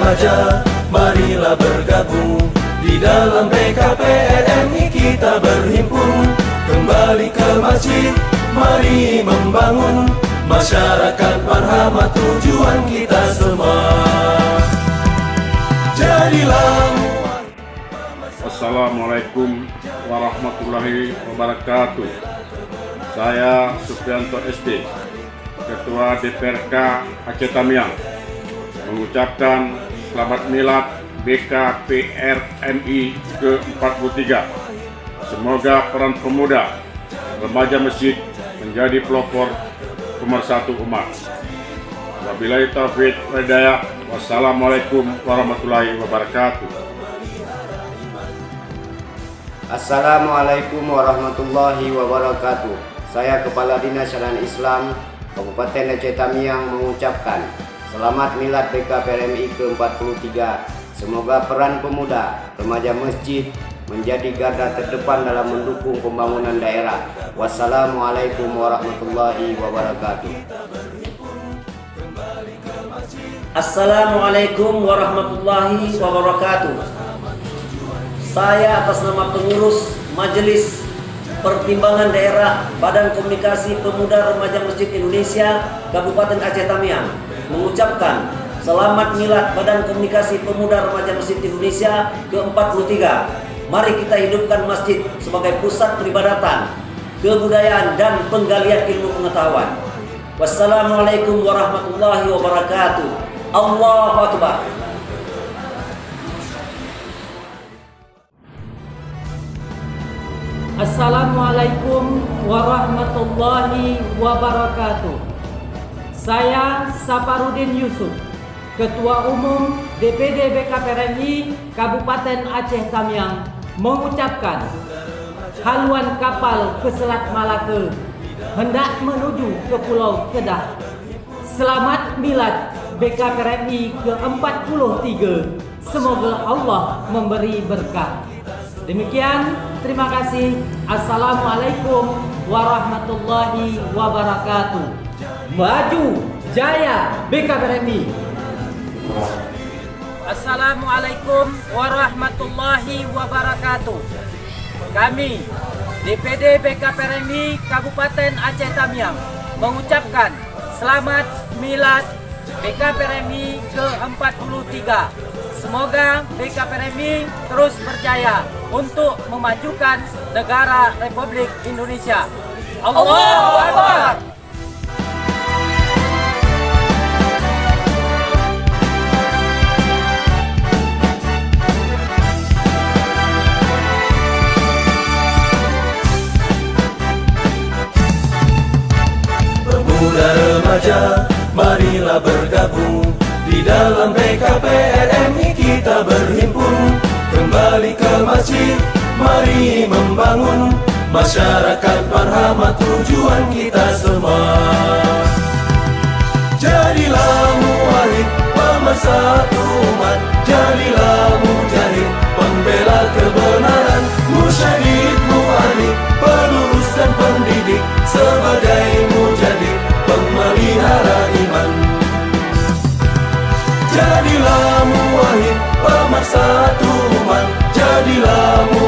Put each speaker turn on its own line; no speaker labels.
remaja, marilah bergabung. Di dalam BKPRMI kita berhimpun. Kembali ke masjid, mari membangun masyarakat marhamah, tujuan kita semua. Jadilah.
Assalamualaikum warahmatullahi wabarakatuh. Saya Suprianto SD, Ketua DPRK Aceh Tamiang, mengucapkan selamat milad BKPRMI ke-43. Semoga peran pemuda remaja masjid menjadi pelopor pemersatu umat. Wabillahi taufiq wal hidayah. Wassalamualaikum warahmatullahi wabarakatuh.
Assalamualaikum warahmatullahi wabarakatuh. Saya Kepala Dinas Syariah Islam Kabupaten Aceh Tamiang mengucapkan selamat milad BKPRMI ke-43. Semoga peran pemuda remaja masjid menjadi garda terdepan dalam mendukung pembangunan daerah. Wassalamualaikum warahmatullahi wabarakatuh.
Assalamualaikum warahmatullahi wabarakatuh. Saya atas nama pengurus Majelis Pertimbangan Daerah Badan Komunikasi Pemuda Remaja Masjid Indonesia Kabupaten Aceh Tamiang mengucapkan selamat milad Badan Komunikasi Pemuda Remaja Masjid Indonesia ke-43. Mari kita hidupkan masjid sebagai pusat peribadatan, kebudayaan dan penggalian ilmu pengetahuan. Wassalamualaikum warahmatullahi wabarakatuh. Allahu Akbar.
Assalamualaikum warahmatullahi wabarakatuh. Saya Saparudin Yusuf, Ketua Umum DPD BKPRMI Kabupaten Aceh Tamiang, mengucapkan haluan kapal ke Selat Malaka hendak menuju ke Pulau Kedah. Selamat milad BKPRMI ke-43. Semoga Allah memberi berkah. Demikian, terima kasih. Assalamualaikum warahmatullahi wabarakatuh. Maju jaya BKPRMI.
Assalamualaikum warahmatullahi wabarakatuh. Kami DPD BKPRMI Kabupaten Aceh Tamiang mengucapkan selamat milad BKPRMI ke-43. Semoga BKPRMI terus berjaya untuk memajukan negara Republik Indonesia. Allahu Akbar.
Pemuda remaja, marilah bergabung. Di dalam BKPRMI kita berhimpun. Kembali ke masjid, mari membangun masyarakat marhamah, tujuan kita semua. Jadilah muwahhid pemersatu umat, jadilah mujahid pembela kebenaran, musyahid mu'alif pelurus dan pendidik, sebagai mujahid pemelihara iman. Jadilah muwahhid pemersatu umat, jadilah muwahhid